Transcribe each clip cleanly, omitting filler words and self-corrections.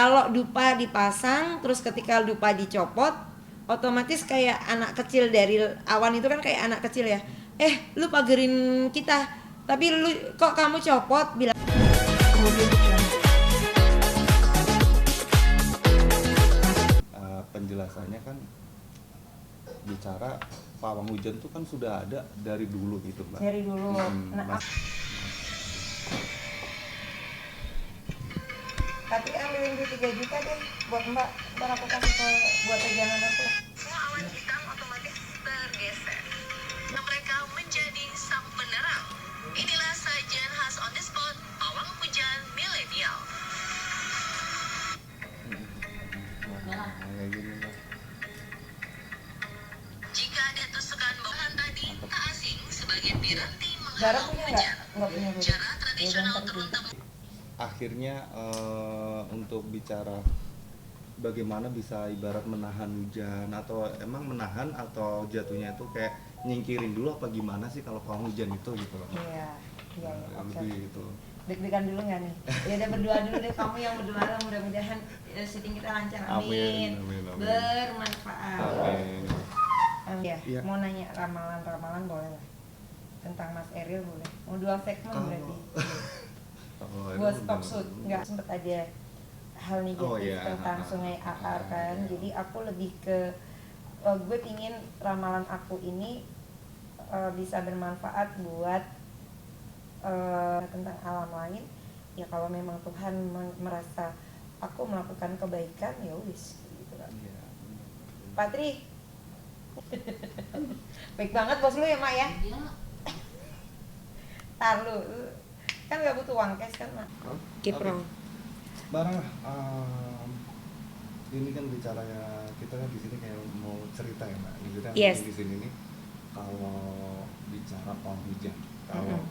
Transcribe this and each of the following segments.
Kalau dupa dipasang terus ketika dupa dicopot, otomatis kayak anak kecil dari awan itu kan kayak anak kecil ya. Lu pagerin kita, tapi lu kok kamu copot bilang. Penjelasannya kan bicara pawang hujan tuh kan sudah ada dari dulu gitu Mbak. Dari dulu. Tapi ambilin duit 3 juta deh buat Mbak, ntar aku kasih ke buat pegangan aku. Semua awan hitam otomatis tergeser. Mereka menjadi sang penerang. Inilah sajian khas on the spot pawang hujan milenial. Kayak gini Mbak. Jika ada tusukan bahan tadi tak asing, sebagian piranti Zara menghalau punya hujan. nggak punya duit? Cara tradisional Ya, teman-teman. Akhirnya untuk bicara bagaimana bisa ibarat menahan hujan atau emang menahan atau jatuhnya itu kayak nyingkirin dulu apa gimana sih kalau pawang hujan itu gitu loh. Iya, oke. Lebih gitu. Deg-degan dulu nggak nih? Ya udah berdoa dulu deh, kamu yang berdoa lah, mudah-mudahan syuting kita lancar. Amin. Amin. Bermanfaat. Amin. Ya, Iya. mau nanya ramalan boleh lah. Tentang Mas Eril boleh. Mau 2 segmen berarti. Buat stok shoot, nggak sempet ada hal negatif tentang Sungai Aar kan. Jadi aku lebih ke gue pingin ramalan aku ini bisa bermanfaat buat tentang alam lain. Ya kalau memang Tuhan merasa aku melakukan kebaikan, ya wis gitu kan. Iya. Patri. Baik banget bos lu ya Mak ya. Tar lu kan gak butuh uang cash kan Mak. Kiprong. Barang ini kan bicaranya kita kan di sini kayak mau cerita ya Mbak. Jadi kan Yes. di sini nih kalau bicara pawang hujan, kalau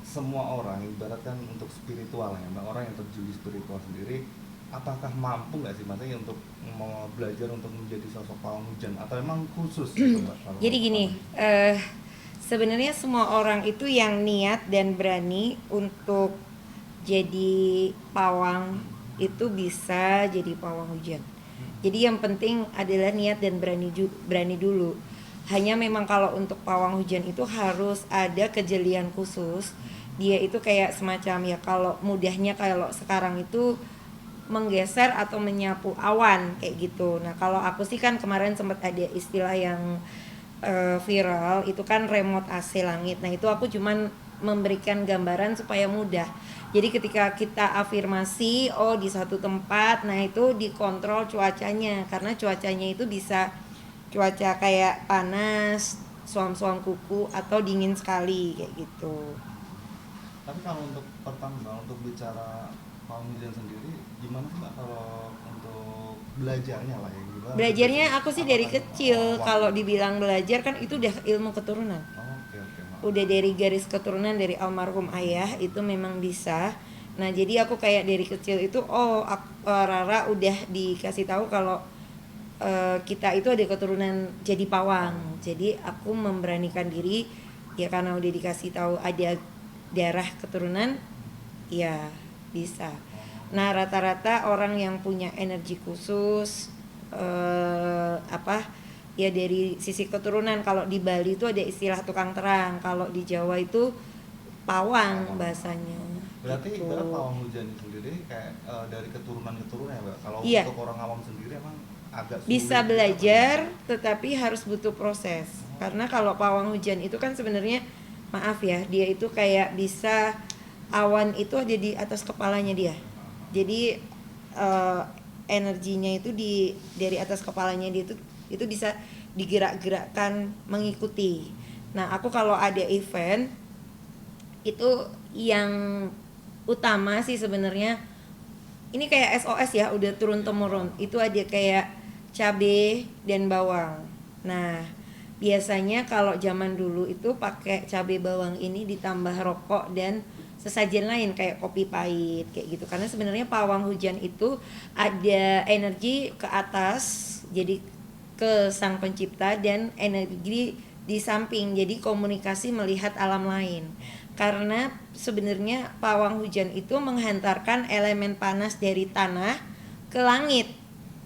semua orang ibaratkan untuk spiritual ya Mbak, orang yang terjun di spiritual sendiri, apakah mampu nggak sih maksudnya untuk mau belajar untuk menjadi sosok pawang hujan atau emang khusus gitu Mbak? Jadi gini, sebenarnya semua orang itu yang niat dan berani untuk jadi pawang itu bisa jadi pawang hujan. Jadi yang penting adalah niat dan berani dulu. Hanya memang kalau untuk pawang hujan itu harus ada kejelian khusus. Dia itu kayak semacam ya kalau mudahnya kalau sekarang itu menggeser atau menyapu awan kayak gitu. Nah kalau aku sih kan kemarin sempat ada istilah yang viral itu kan remote AC langit. Nah itu aku cuman memberikan gambaran supaya mudah. Jadi ketika kita afirmasi di satu tempat, nah itu dikontrol cuacanya karena cuacanya itu bisa cuaca kayak panas, suam-suam kuku atau dingin sekali kayak gitu. Tapi kalau untuk pertama untuk bicara pawang hujan sendiri gimana sih Mbak kalau untuk belajarnya lah ya gimana? Belajarnya aku sih dari Apakah kecil. Kalau dibilang belajar kan itu udah ilmu keturunan. Oke. Udah dari garis keturunan dari almarhum ayah itu memang bisa. Nah jadi aku kayak dari kecil itu Rara udah dikasih tahu kalau kita itu ada keturunan jadi pawang. Jadi aku memberanikan diri ya karena udah dikasih tahu ada darah keturunan ya bisa. Nah rata-rata orang yang punya energi khusus ya dari sisi keturunan, kalau di Bali itu ada istilah tukang terang, kalau di Jawa itu pawang bahasanya. Berarti gitu. ibarat pawang hujan itu sendiri kayak dari keturunan ya Mbak. Kalau Iya. untuk orang awam sendiri emang agak sulit Bisa gitu, belajar tetapi harus butuh proses. Karena kalau pawang hujan itu kan sebenarnya maaf ya, dia itu kayak bisa awan itu ada di atas kepalanya dia. Jadi energinya itu dari atas kepalanya dia itu bisa digerak-gerakkan mengikuti. Nah, aku kalau ada event itu yang utama sih sebenarnya ini kayak SOS ya, udah turun temurun. Itu ada kayak cabai dan bawang. Nah, biasanya kalau zaman dulu itu pakai cabai bawang ini ditambah rokok dan sesajen lain kayak kopi pahit kayak gitu. Karena sebenarnya pawang hujan itu ada energi ke atas, jadi ke sang pencipta, dan energi di samping, jadi komunikasi melihat alam lain. Karena sebenarnya pawang hujan itu menghantarkan elemen panas dari tanah ke langit.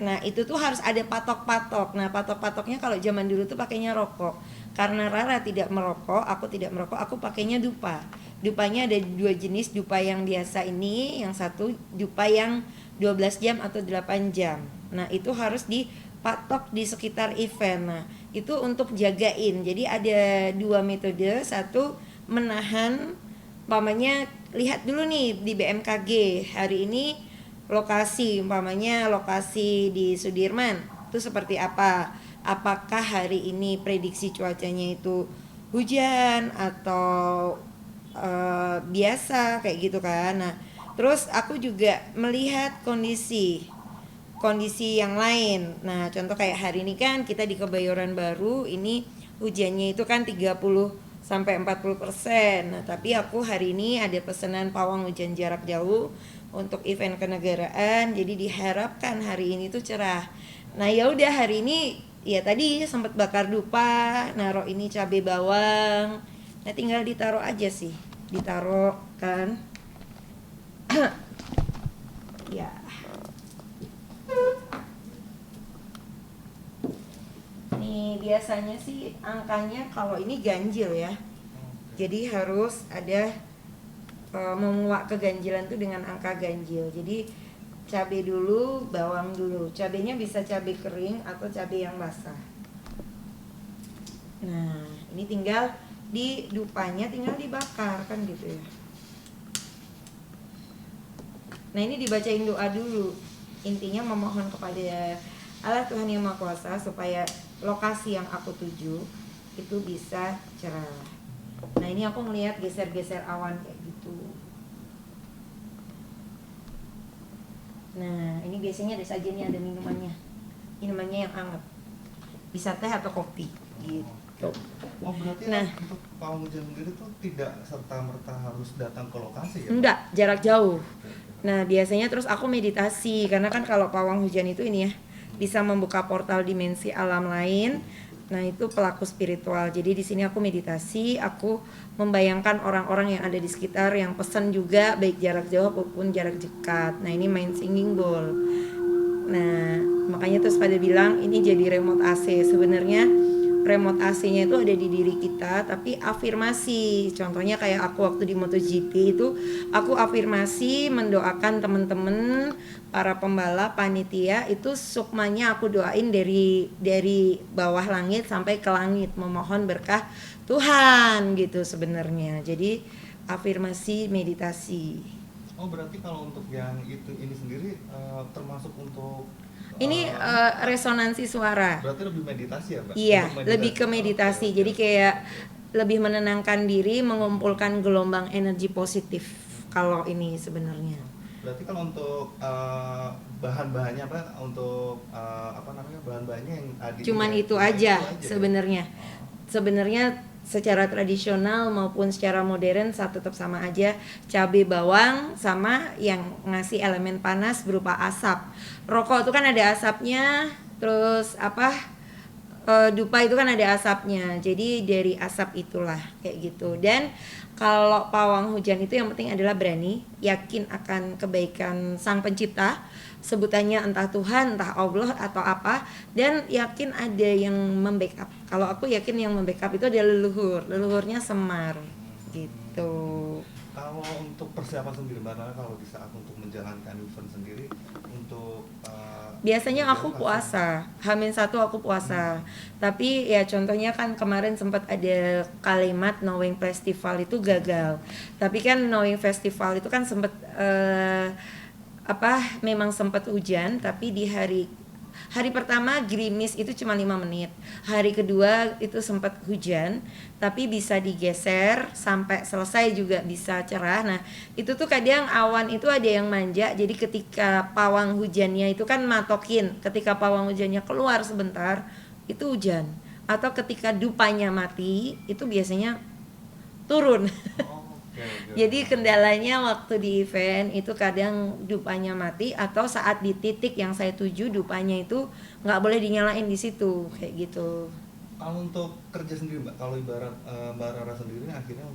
Nah itu tuh harus ada patok-patok. Nah patok-patoknya kalau zaman dulu tuh pakainya rokok. Karena Rara tidak merokok, aku tidak merokok, aku pakainya dupa. Dupanya ada 2 jenis, dupa yang biasa ini, yang satu dupa yang 12 jam atau 8 jam. Nah itu harus dipatok di sekitar event. Nah itu untuk jagain. Jadi ada 2 metode, satu menahan, umpamanya lihat dulu nih di BMKG hari ini lokasi, umpamanya lokasi di Sudirman itu seperti apa, apakah hari ini prediksi cuacanya itu hujan atau biasa kayak gitu kan. Nah terus aku juga melihat kondisi yang lain. Nah contoh kayak hari ini kan kita di Kebayoran Baru ini hujannya itu kan 30 sampai 40%. Nah tapi aku hari ini ada pesanan pawang hujan jarak jauh untuk event kenegaraan, jadi diharapkan hari ini tuh cerah. Nah ya udah hari ini ya tadi sempat bakar dupa, naruh ini cabai bawang. Nah tinggal ditaruh aja sih, ditaruh kan. Ya. Nih biasanya sih angkanya kalau ini ganjil ya. Jadi harus ada menguak keganjilan tuh dengan angka ganjil. Jadi cabai dulu, bawang dulu. Cabainya bisa cabai kering atau cabai yang basah. Nah, ini tinggal di dupanya tinggal dibakar kan gitu ya. Nah, ini dibacain doa dulu. Intinya memohon kepada Allah Tuhan Yang Maha Kuasa supaya lokasi yang aku tuju itu bisa cerah. Nah, ini aku melihat geser-geser awan kayak gitu. Nah, ini biasanya ada sajiannya, ada minumannya. Minumannya yang hangat. Bisa teh atau kopi gitu. Oh berarti Nah, untuk pawang hujan sendiri tuh tidak serta-merta harus datang ke lokasi ya? enggak, jarak jauh. Nah, biasanya terus aku meditasi karena kan kalau pawang hujan itu ini ya bisa membuka portal dimensi alam lain. Nah, itu pelaku spiritual. Jadi di sini aku meditasi, aku membayangkan orang-orang yang ada di sekitar yang pesan juga baik jarak jauh maupun jarak dekat. Nah, ini main singing bowl. Nah, makanya terus pada bilang ini jadi remote AC. Sebenarnya remote AC-nya itu ada di diri kita, tapi afirmasi. Contohnya kayak aku waktu di MotoGP itu, aku afirmasi mendoakan teman-teman para pembalap, panitia itu sukmanya aku doain dari bawah langit sampai ke langit, memohon berkah Tuhan gitu sebenarnya. Jadi afirmasi meditasi. Oh berarti kalau untuk yang ini sendiri termasuk untuk Ini resonansi suara. berarti lebih meditasi ya Mbak? Iya, Untuk lebih ke meditasi. Oke. Jadi kayak lebih menenangkan diri, mengumpulkan gelombang energi positif. Kalau ini sebenarnya. Berarti kalau untuk bahan-bahannya Mbak, untuk bahan-bahannya yang Cuman itu aja sebenarnya. Sebenarnya secara tradisional maupun secara modern tetap sama aja, cabai bawang sama yang ngasih elemen panas berupa asap. Rokok itu kan ada asapnya, terus dupa itu kan ada asapnya. Jadi dari asap itulah kayak gitu. Dan kalau pawang hujan itu yang penting adalah berani, yakin akan kebaikan Sang Pencipta, sebutannya entah Tuhan, entah Allah atau apa, dan yakin ada yang membackup. Kalau aku yakin yang membackup itu adalah leluhurnya Semar gitu. Kalau untuk persiapan sendiri Mbak Nana, kalau di saat untuk menjalankan event sendiri untuk biasanya aku puasa, H-1 aku puasa. Tapi ya contohnya kan kemarin sempat ada kalimat Knowing Festival itu gagal. Tapi kan Knowing Festival itu kan sempat memang sempat hujan, tapi di hari pertama gerimis itu cuma 5 menit. Hari kedua itu sempat hujan, tapi bisa digeser sampai selesai juga bisa cerah. Nah, itu tuh kadang awan itu ada yang manja. Jadi ketika pawang hujannya itu kan matokin, ketika pawang hujannya keluar sebentar, itu hujan. Atau ketika dupanya mati, itu biasanya turun. Jadi kendalanya waktu di event itu kadang dupanya mati atau saat di titik yang saya tuju dupanya itu nggak boleh dinyalain di situ kayak gitu. Kalau untuk kerja sendiri Mbak, kalau ibarat Mbak Rara sendiri akhirnya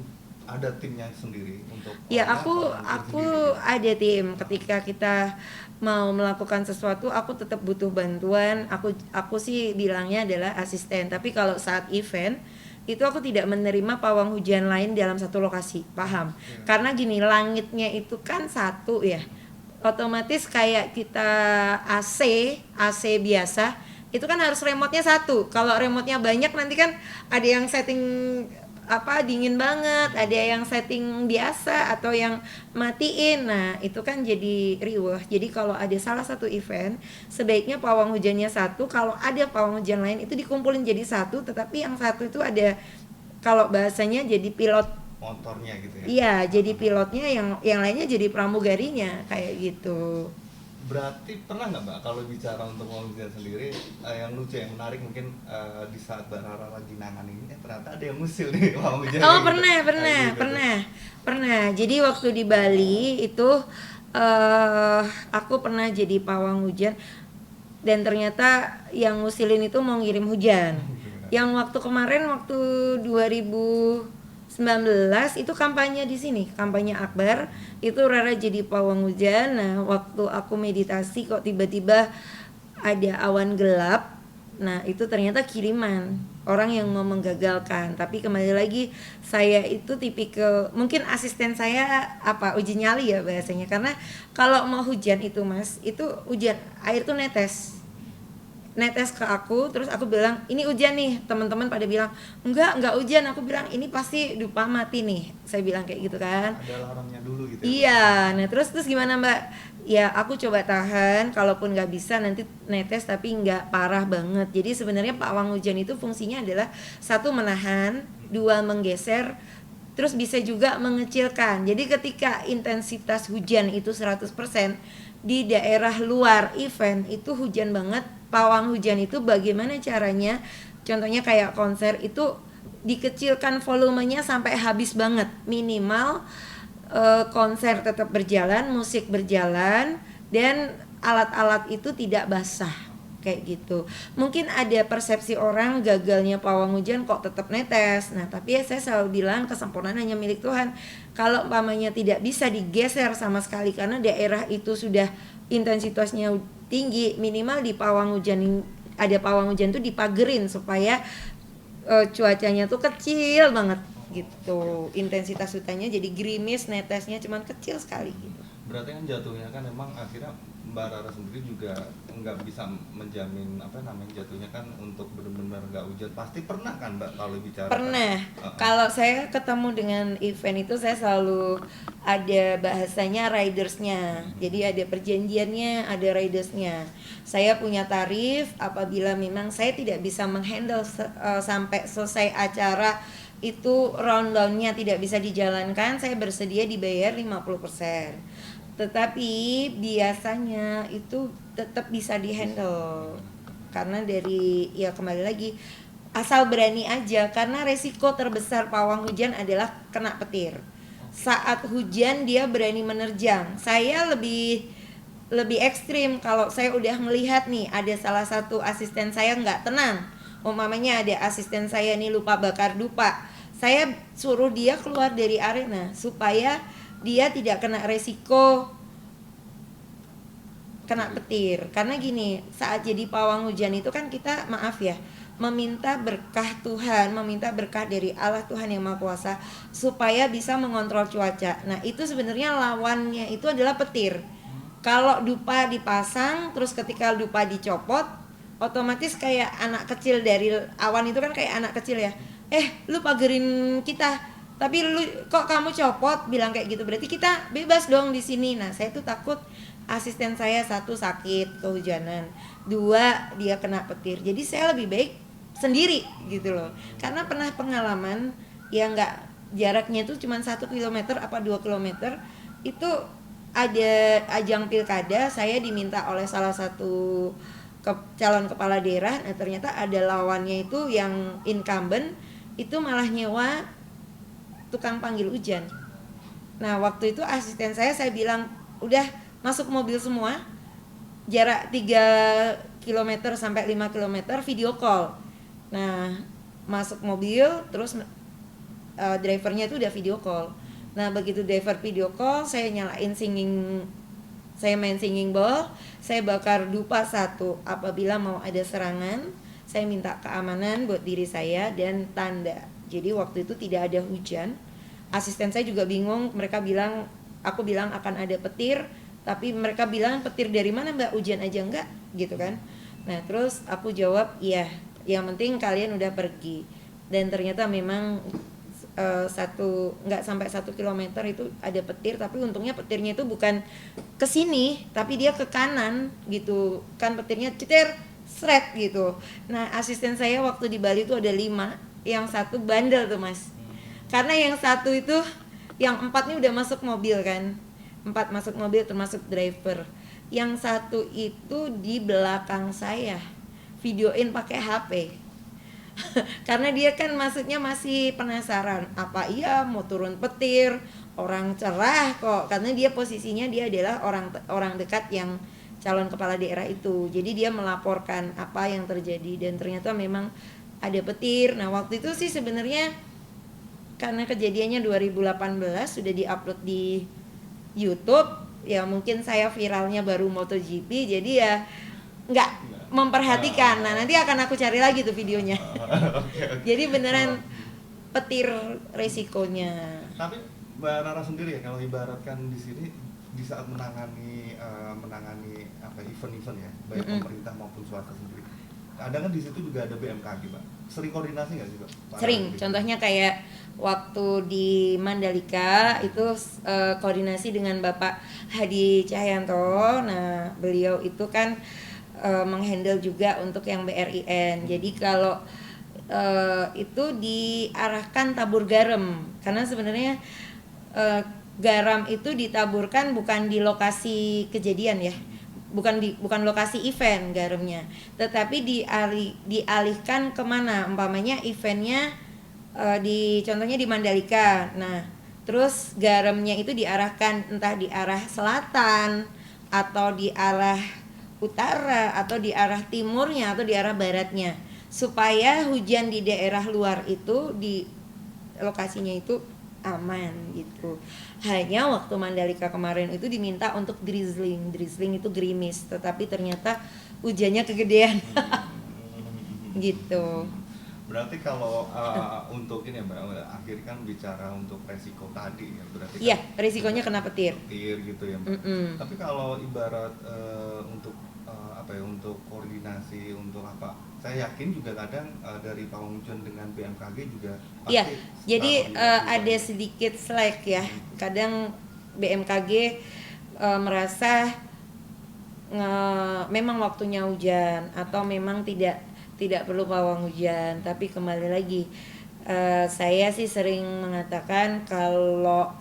ada timnya sendiri untuk Ya, orangnya aku atau mungkin aku sendiri gitu? ada tim. Ketika kita mau melakukan sesuatu, aku tetap butuh bantuan. Aku sih bilangnya adalah asisten. Tapi kalau saat event itu aku tidak menerima pawang hujan lain dalam satu lokasi, paham? Karena gini, langitnya itu kan satu ya. Otomatis kayak kita AC biasa, itu kan harus remote-nya satu. Kalau remote-nya banyak nanti kan ada yang setting apa dingin banget, ada yang setting biasa atau yang matiin. Nah, itu kan jadi riweh. Jadi kalau ada salah satu event, sebaiknya pawang hujannya satu, kalau ada pawang hujan lain itu dikumpulin jadi satu, tetapi yang satu itu ada, kalau bahasanya jadi pilot. Motornya gitu ya. Iya, jadi pilotnya, yang lainnya jadi pramugarinya kayak gitu. Berarti pernah nggak Mbak kalau bicara untuk pawang hujan sendiri yang lucu yang menarik mungkin di saat Mbak Rara lagi nanganin ini ternyata ada yang ngusil nih pawang hujan. Oh, gitu. pernah, Nah, gitu. pernah. Jadi waktu di Bali itu aku pernah jadi pawang hujan, dan ternyata yang ngusilin itu mau ngirim hujan. Yang waktu kemarin, waktu 2019 itu kampanye di sini, kampanye Akbar, itu Rara jadi pawang hujan. Nah, waktu aku meditasi kok tiba-tiba ada awan gelap. Nah, itu ternyata kiriman orang yang mau menggagalkan. Tapi kembali lagi, saya itu tipikal, mungkin asisten saya apa, uji nyali ya bahasanya. Karena kalau mau hujan itu Mas, itu hujan, air tuh netes ke aku, terus aku bilang ini hujan nih. Teman-teman pada bilang enggak hujan. Aku bilang ini pasti dupa mati nih, saya bilang kayak gitu kan. Ada alarmnya dulu gitu ya. Iya, nah terus gimana Mbak? Ya aku coba tahan, kalaupun nggak bisa nanti netes tapi nggak parah banget. Jadi sebenarnya pawang hujan itu fungsinya adalah satu, menahan, dua, menggeser, terus bisa juga mengecilkan. Jadi ketika intensitas hujan itu 100%, di daerah luar event itu hujan banget, pawang hujan itu bagaimana caranya? Contohnya kayak konser itu dikecilkan volumenya sampai habis banget, minimal konser tetap berjalan, musik berjalan, dan alat-alat itu tidak basah kayak gitu. Mungkin ada persepsi orang gagalnya pawang hujan kok tetap netes. Nah, tapi ya saya selalu bilang kesempurnaan hanya milik Tuhan. Kalau umpamanya tidak bisa digeser sama sekali karena daerah itu sudah intensitasnya tinggi, minimal di pawang hujan, ada pawang hujan tuh dipagerin supaya cuacanya tuh kecil banget gitu, intensitas hutannya jadi gerimis, netesnya cuman kecil sekali gitu. Berarti kan jatuhnya kan memang akhirnya Mbak Rara sendiri juga nggak bisa menjamin apa namanya, jatuhnya kan untuk benar-benar nggak hujan. Pasti pernah kan Mbak kalau bicara? Pernah. Kalau saya ketemu dengan event itu saya selalu ada bahasanya ridersnya. Jadi ada perjanjiannya, ada ridersnya. Saya punya tarif apabila memang saya tidak bisa menghandle sampai selesai acara itu, rundownnya tidak bisa dijalankan, saya bersedia dibayar 50%. Tetapi biasanya itu tetap bisa dihandle. Karena dari, ya kembali lagi, asal berani aja, karena resiko terbesar pawang hujan adalah kena petir. Saat hujan dia berani menerjang. Saya lebih ekstrim kalau saya udah melihat nih ada salah satu asisten saya nggak tenang. Umpamanya ada asisten saya nih lupa bakar dupa, saya suruh dia keluar dari arena supaya dia tidak kena resiko kena petir. Karena gini, saat jadi pawang hujan itu kan kita, maaf ya, meminta berkah Tuhan, meminta berkah dari Allah Tuhan yang Maha Kuasa supaya bisa mengontrol cuaca. Nah, itu sebenarnya lawannya itu adalah petir. Kalau dupa dipasang, terus ketika dupa dicopot, otomatis kayak anak kecil dari awan itu kan kayak anak kecil ya. Lu pagerin kita, tapi lu kok kamu copot, bilang kayak gitu. Berarti kita bebas dong di sini. Nah, saya tuh takut asisten saya, satu sakit kehujanan, dua dia kena petir. Jadi saya lebih baik sendiri gitu loh. Karena pernah pengalaman yang nggak, jaraknya itu cuma 1 kilometer apa 2 kilometer, itu ada ajang pilkada, saya diminta oleh salah satu calon kepala daerah. Nah, ternyata ada lawannya itu yang incumbent itu malah nyewa tukang panggil hujan. Nah, waktu itu asisten saya bilang, udah masuk mobil semua, jarak 3 km sampai 5 km video call. Nah, masuk mobil terus drivernya itu udah video call. Nah begitu driver video call, saya nyalain singing, saya main singing bowl, saya bakar dupa 1. Apabila mau ada serangan, saya minta keamanan buat diri saya dan tanda. Jadi waktu itu tidak ada hujan. Asisten saya juga bingung, mereka bilang, aku bilang akan ada petir, tapi mereka bilang petir dari mana Mbak, hujan aja enggak gitu kan. Nah terus aku jawab iya, yang penting kalian udah pergi. Dan ternyata memang nggak sampai 1 kilometer itu ada petir, tapi untungnya petirnya itu bukan ke sini tapi dia ke kanan gitu kan, petirnya cetir seret gitu. Nah asisten saya waktu di Bali itu ada 5, yang 1 bandel tuh Mas, karena yang 1 itu, yang 4 nih udah masuk mobil kan, 4 masuk mobil termasuk driver, yang 1 itu di belakang saya videoin pakai HP. Karena dia kan maksudnya masih penasaran, apa iya mau turun petir, orang cerah kok, karena dia posisinya dia adalah orang dekat yang calon kepala daerah itu. Jadi dia melaporkan apa yang terjadi dan ternyata memang ada petir. Nah waktu itu sih sebenarnya karena kejadiannya 2018 sudah diupload di YouTube, ya mungkin saya viralnya baru MotoGP, jadi ya nggak memperhatikan. Nah nanti akan aku cari lagi tuh videonya. Jadi beneran petir resikonya. Tapi Mbak Rara sendiri ya, kalau ibaratkan di sini di saat menangani apa event-event ya, baik pemerintah maupun swasta sendiri, ada kan di situ juga ada BMKG Pak. Sering koordinasi nggak sih Pak? Sering. Contohnya kayak waktu di Mandalika itu koordinasi dengan Bapak Hadi Cahyanto. Nah beliau itu kan menghandle juga untuk yang BRIN. Jadi kalau itu diarahkan tabur garam, karena sebenarnya garam itu ditaburkan bukan di lokasi kejadian ya, bukan lokasi event garamnya, tetapi dialihkan kemana, umpamanya eventnya contohnya di Mandalika. Nah terus garamnya itu diarahkan entah di arah selatan atau di arah utara atau di arah timurnya atau di arah baratnya, supaya hujan di daerah luar itu di lokasinya itu aman gitu. Hanya waktu Mandalika kemarin itu diminta untuk drizzling itu gerimis, tetapi ternyata hujannya kegedean. Gitu. Berarti kalau untuk ini ya Mbak, akhirnya kan bicara untuk resiko tadi ya, berarti iya kan resikonya kena petir gitu ya Mbak. Tapi kalau ibarat untuk apa ya, untuk koordinasi untuk apa, saya yakin juga kadang dari pawang hujan dengan BMKG juga pasti iya, jadi ada juga. sedikit slack ya. Kadang BMKG merasa memang waktunya hujan atau memang tidak perlu pawang hujan. Tapi kembali lagi, saya sih sering mengatakan kalau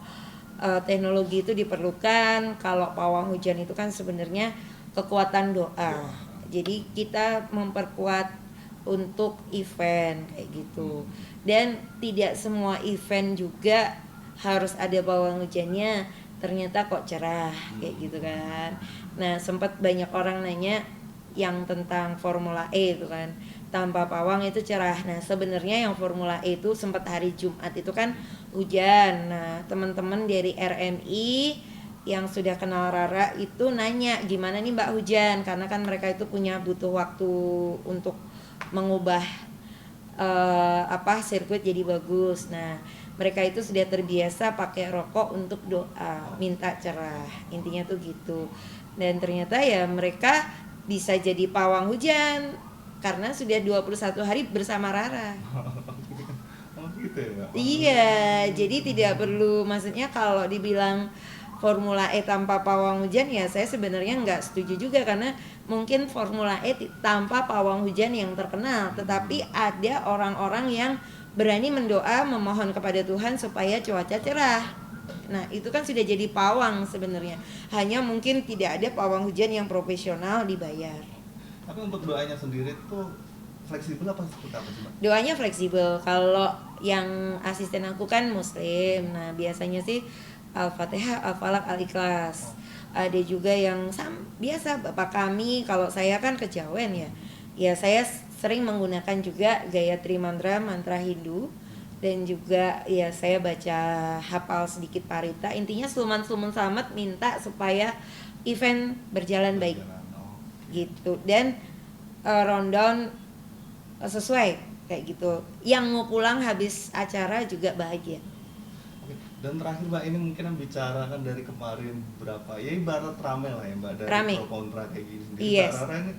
teknologi itu diperlukan, kalau pawang hujan itu kan sebenarnya kekuatan doa. Jadi kita memperkuat untuk event kayak gitu. Dan tidak semua event juga harus ada pawang hujannya. Ternyata kok cerah kayak gitu kan. Nah, sempat banyak orang nanya yang tentang Formula E itu kan, tanpa pawang itu cerah. Nah sebenarnya yang Formula E itu sempat hari Jumat itu kan hujan. Nah teman-teman dari RMI yang sudah kenal Rara itu nanya gimana nih Mbak hujan, karena kan mereka itu butuh waktu untuk mengubah sirkuit jadi bagus. Nah mereka itu sudah terbiasa pakai rokok untuk doa minta cerah, intinya tuh gitu. Dan ternyata ya mereka bisa jadi pawang hujan karena sudah 21 hari bersama Rara. Oh gitu ya Mbak? Iya, jadi tidak perlu, maksudnya kalau dibilang Formula E tanpa pawang hujan ya saya sebenarnya nggak setuju juga, karena mungkin Formula E tanpa pawang hujan yang terkenal, tetapi ada orang-orang yang berani mendoa memohon kepada Tuhan supaya cuaca cerah. Nah itu kan sudah jadi pawang sebenarnya, hanya mungkin tidak ada pawang hujan yang profesional dibayar. Tapi untuk doanya sendiri tuh fleksibel apa seperti apa sih Mbak? Doanya fleksibel. Kalau yang asisten aku kan Muslim, nah biasanya sih Al-Fatihah, Al-Falaq, Al-Ikhlas. Ada juga yang biasa Bapak kami, kalau saya kan kejawen ya. Ya saya sering menggunakan juga Gayatri mantra Hindu. dan juga ya saya baca hafal sedikit parita. Intinya Sulman Slamet minta supaya event berjalan baik gitu, dan rundown sesuai kayak gitu. Yang mau pulang habis acara juga bahagia. Oke. Dan terakhir Mbak, ini mungkin yang bicara kan dari kemarin berapa ya ibarat rame lah ya Mbak, dari Rame. pro kontra kayak gini sendiri. Yes. Mbak Rara ini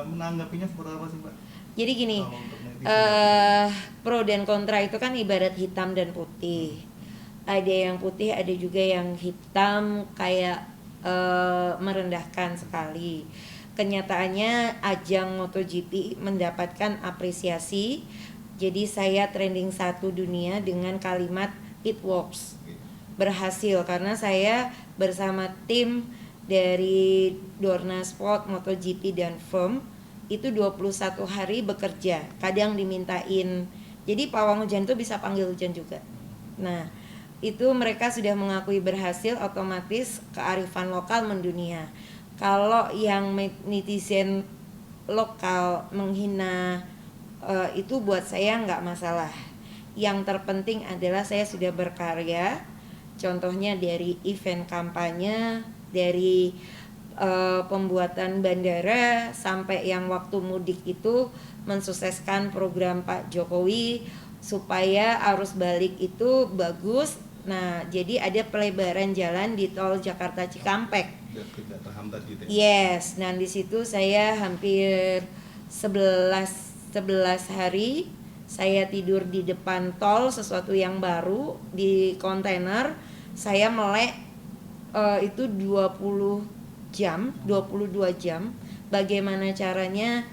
menanggapinya seperti apa sih Mbak? Jadi gini, Kalau untuk netizen. pro dan kontra itu kan ibarat hitam dan putih. Ada yang putih, ada juga yang hitam, kayak merendahkan sekali. Kenyataannya ajang MotoGP mendapatkan apresiasi. Jadi saya trending 1 dunia dengan kalimat it works. Berhasil karena saya bersama tim dari Dorna Sport, MotoGP dan firm itu 21 hari bekerja. Kadang dimintain. Jadi pawang hujan itu bisa panggil hujan juga. Nah, itu mereka sudah mengakui berhasil, otomatis kearifan lokal mendunia. Kalau yang netizen lokal menghina itu buat saya nggak masalah. Yang terpenting adalah saya sudah berkarya. Contohnya dari event kampanye, dari pembuatan bandara, sampai yang waktu mudik itu mensukseskan program Pak Jokowi supaya arus balik itu bagus. Nah, jadi ada pelebaran jalan di tol Jakarta Cikampek. Biar tidak terhambat gitu ya. Yes, nah di situ saya hampir 11 hari saya tidur di depan tol, sesuatu yang baru di kontainer. Saya melek itu 22 jam bagaimana caranya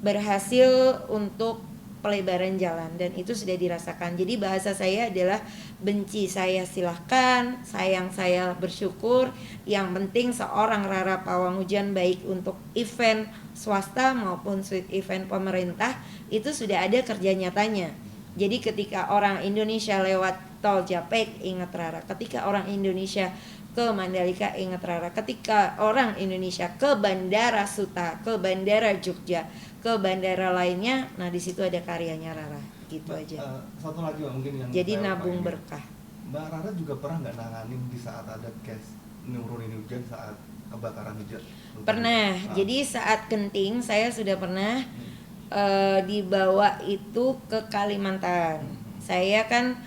berhasil untuk pelebaran jalan, dan itu sudah dirasakan. Jadi bahasa saya adalah benci saya silahkan, sayang saya bersyukur. Yang penting seorang Rara Pawang Hujan, baik untuk event swasta maupun event pemerintah, itu sudah ada kerja nyatanya. Jadi ketika orang Indonesia lewat tol Japek, ingat Rara. Ketika orang Indonesia ke Mandalika, ingat Rara. Ketika orang Indonesia ke Bandara Suta, ke Bandara Jogja, ke bandara lainnya, nah di situ ada karyanya Rara, gitu Mbak, aja. satu lagi Mbak, mungkin yang Jadi saya nabung pengen. berkah. Mbak Rara juga pernah nggak nanganin di saat ada case nurunin hujan saat kebakaran hujan? Pernah. Jadi saat genting saya sudah pernah dibawa itu ke Kalimantan. Saya kan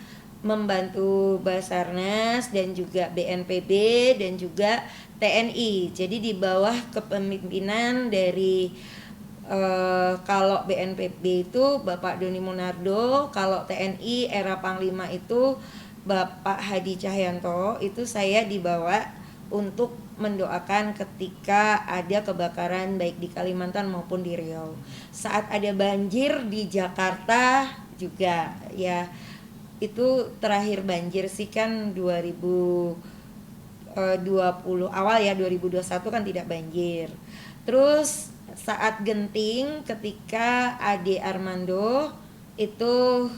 membantu Basarnas dan juga BNPB dan juga TNI. Jadi di bawah kepemimpinan dari kalau BNPB itu Bapak Doni Monardo, kalau TNI era Panglima itu Bapak Hadi Cahyanto. Itu saya dibawa untuk mendoakan ketika ada kebakaran baik di Kalimantan maupun di Riau. Saat ada banjir di Jakarta juga ya, itu terakhir banjir sih kan 2020 awal ya, 2021 kan tidak banjir. Terus saat genting ketika Ade Armando itu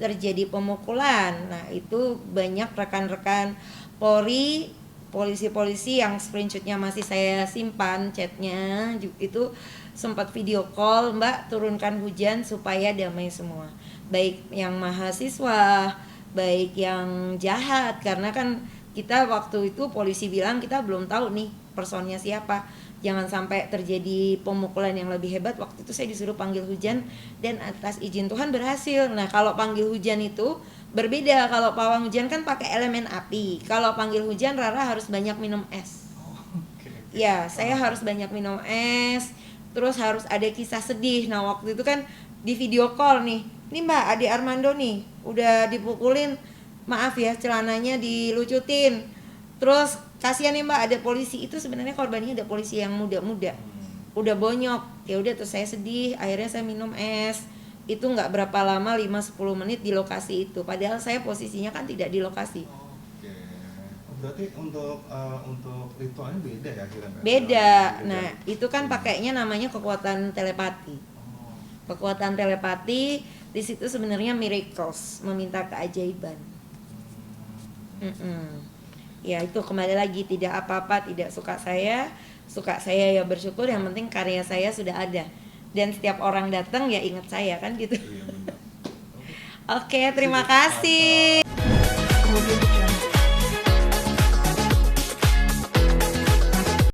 terjadi pemukulan. Nah, itu banyak rekan-rekan Polri, polisi-polisi yang screenshotnya masih saya simpan chatnya, itu sempat video call, Mbak turunkan hujan supaya damai semua. Baik yang mahasiswa, baik yang jahat, karena kan kita waktu itu polisi bilang kita belum tahu nih personnya siapa. Jangan sampai terjadi pemukulan yang lebih hebat. Waktu itu saya disuruh panggil hujan dan atas izin Tuhan berhasil. Nah, kalau panggil hujan itu berbeda. Kalau pawang hujan kan pakai elemen api. Kalau panggil hujan Rara harus banyak minum es. Ya, saya harus banyak minum es. Terus harus ada kisah sedih. Nah, waktu itu kan di video call nih. Ini Mbak Ade Armando nih udah dipukulin. Maaf ya, celananya dilucutin. Terus kasihan nih Mbak, ada polisi. Itu sebenarnya korbannya ada polisi yang muda-muda, udah bonyok. Ya udah, terus saya sedih, akhirnya saya minum es. Itu nggak berapa lama, 5-10 menit di lokasi itu, padahal saya posisinya kan tidak di lokasi. Oke. Berarti untuk ritualnya beda ya akhirnya? Beda. Nah, itu kan pakainya namanya kekuatan telepati. Kekuatan telepati di situ sebenarnya miracles, meminta keajaiban. Ya itu kembali lagi, tidak apa-apa, tidak suka saya ya bersyukur, yang penting karya saya sudah ada dan setiap orang datang ya ingat saya kan gitu. Iya, benar. Oke, terima kasih. Kemudian